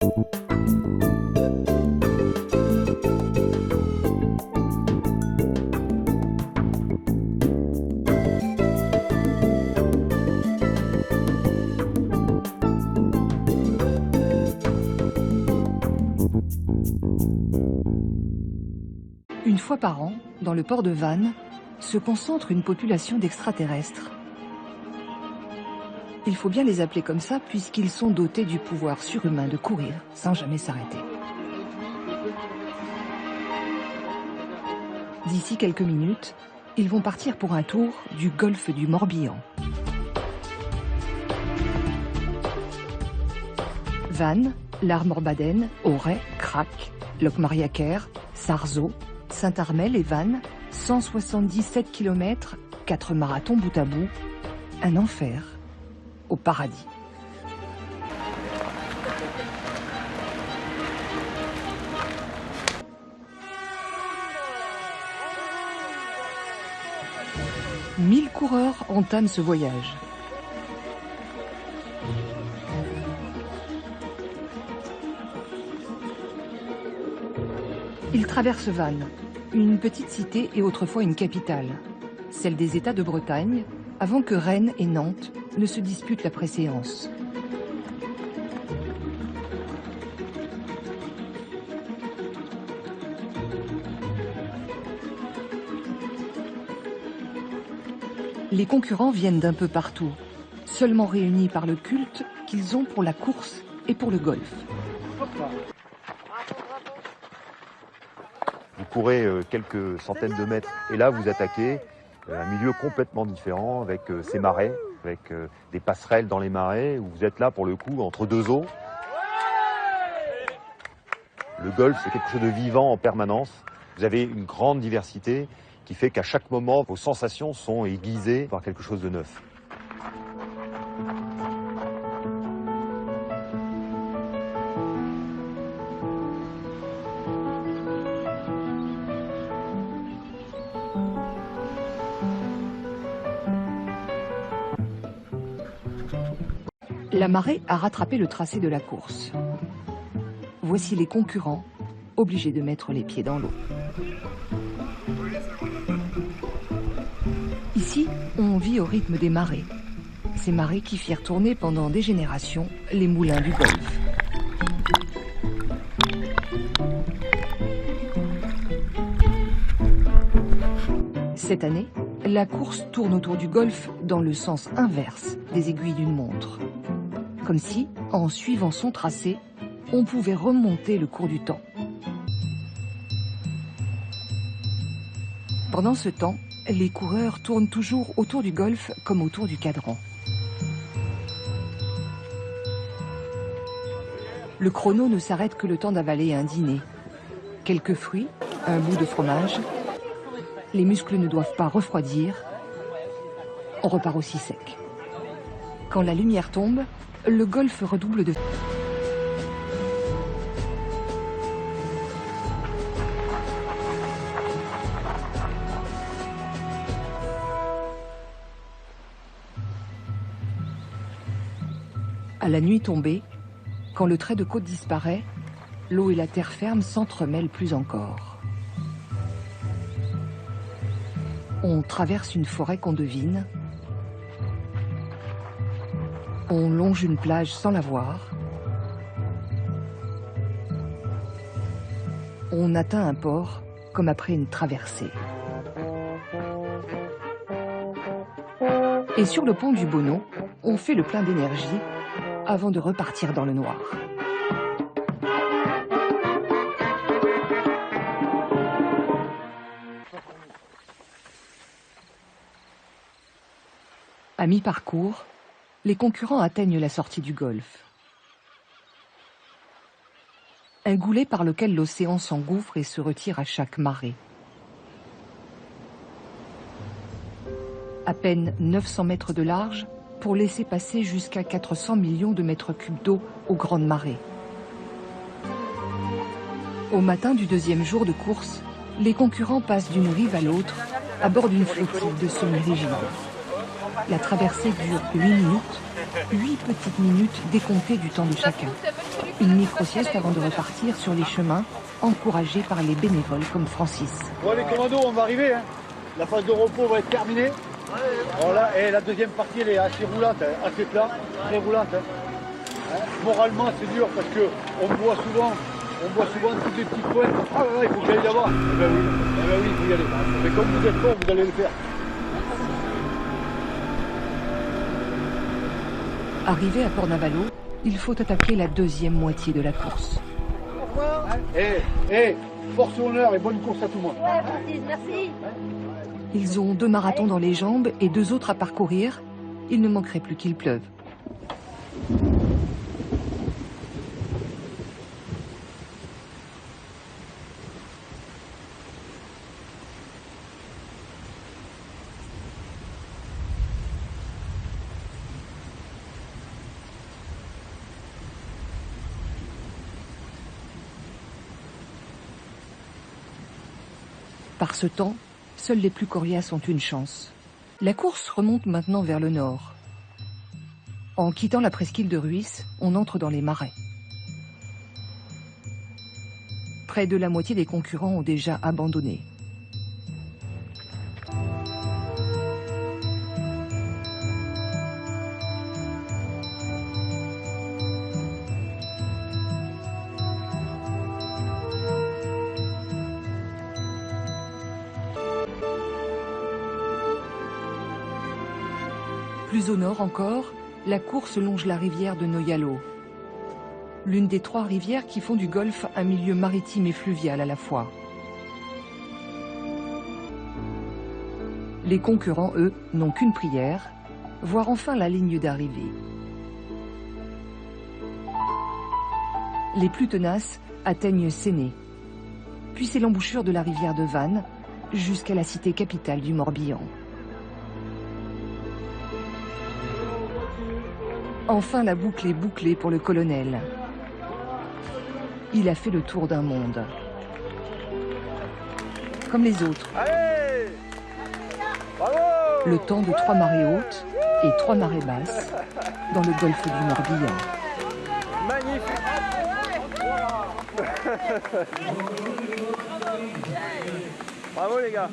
Une fois par an, dans le port de Vannes, se concentre une population d'extraterrestres. Il faut bien les appeler comme ça puisqu'ils sont dotés du pouvoir surhumain de courir sans jamais s'arrêter. D'ici quelques minutes, ils vont partir pour un tour du golfe du Morbihan. Vannes, L'Armor-Baden, Auray, Crac, Locmariaquer, Sarzeau, Saint-Armel et Vannes, 177 km, 4 marathons bout à bout, un enfer au paradis. « 1000 coureurs entament ce voyage. Ils traversent Vannes, une petite cité et autrefois une capitale, celle des États de Bretagne, avant que Rennes et Nantes ne se disputent la préséance. Les concurrents viennent d'un peu partout, seulement réunis par le culte qu'ils ont pour la course et pour le golf. Vous courez quelques centaines de mètres et là vous attaquez un milieu complètement différent avec ces marais, avec des passerelles dans les marais où vous êtes là pour le coup entre deux eaux. Le golf c'est quelque chose de vivant en permanence. Vous avez une grande diversité qui fait qu'à chaque moment vos sensations sont aiguisées par quelque chose de neuf. La marée a rattrapé le tracé de la course. Voici les concurrents, obligés de mettre les pieds dans l'eau. Ici, on vit au rythme des marées. Ces marées qui firent tourner pendant des générations les moulins du golfe. Cette année, la course tourne autour du golfe dans le sens inverse des aiguilles d'une montre. Comme si, en suivant son tracé, on pouvait remonter le cours du temps. Pendant ce temps, les coureurs tournent toujours autour du golfe comme autour du cadran. Le chrono ne s'arrête que le temps d'avaler un dîner. Quelques fruits, un bout de fromage. Les muscles ne doivent pas refroidir. On repart aussi sec. Quand la lumière tombe, le golfe redouble de... À la nuit tombée, quand le trait de côte disparaît, l'eau et la terre ferme s'entremêlent plus encore. On traverse une forêt qu'on devine. On longe une plage sans la voir. On atteint un port comme après une traversée. Et sur le pont du Bonneau, on fait le plein d'énergie avant de repartir dans le noir. À mi-parcours, les concurrents atteignent la sortie du golfe. Un goulet par lequel l'océan s'engouffre et se retire à chaque marée. À peine 900 mètres de large pour laisser passer jusqu'à 400 millions de mètres cubes d'eau aux grandes marées. Au matin du deuxième jour de course, les concurrents passent d'une rive à l'autre à bord d'une flottille de semi-rigides. La traversée dure 8 minutes, 8 petites minutes décomptées du temps de chacun. Une micro-sieste avant de repartir sur les chemins, encouragés par les bénévoles comme Francis. Bon les commandos, on va arriver. Hein. La phase de repos va être terminée. Voilà, et la deuxième partie, elle est assez roulante, hein, assez plat, très roulante. Hein. Moralement, c'est dur parce qu'on voit souvent toutes les petites pointes. Ah là là, il faut que j'aille là-bas. Eh ben oui, il faut y aller. Mais comme vous êtes fort, vous allez le faire. Arrivé à Port-Navalo, il faut attaquer la deuxième moitié de la course. Force et honneur et bonne course à tout le monde. Ouais, merci. Ils ont 2 marathons dans les jambes et 2 autres à parcourir. Il ne manquerait plus qu'il pleuve. Par ce temps, seuls les plus coriaces ont une chance. La course remonte maintenant vers le nord. En quittant la presqu'île de Ruisse, on entre dans les marais. Près de la moitié des concurrents ont déjà abandonné. Plus au nord encore, la course longe la rivière de Noyalo, l'une des 3 rivières qui font du golfe un milieu maritime et fluvial à la fois. Les concurrents, eux, n'ont qu'une prière, voir enfin la ligne d'arrivée. Les plus tenaces atteignent Séné, puis c'est l'embouchure de la rivière de Vannes, jusqu'à la cité capitale du Morbihan. Enfin, la boucle est bouclée pour le colonel. Il a fait le tour d'un monde. Comme les autres. Allez, bravo. Le temps de 3 marées hautes et 3 marées basses dans le golfe du Morbihan. Magnifique. Bravo les gars.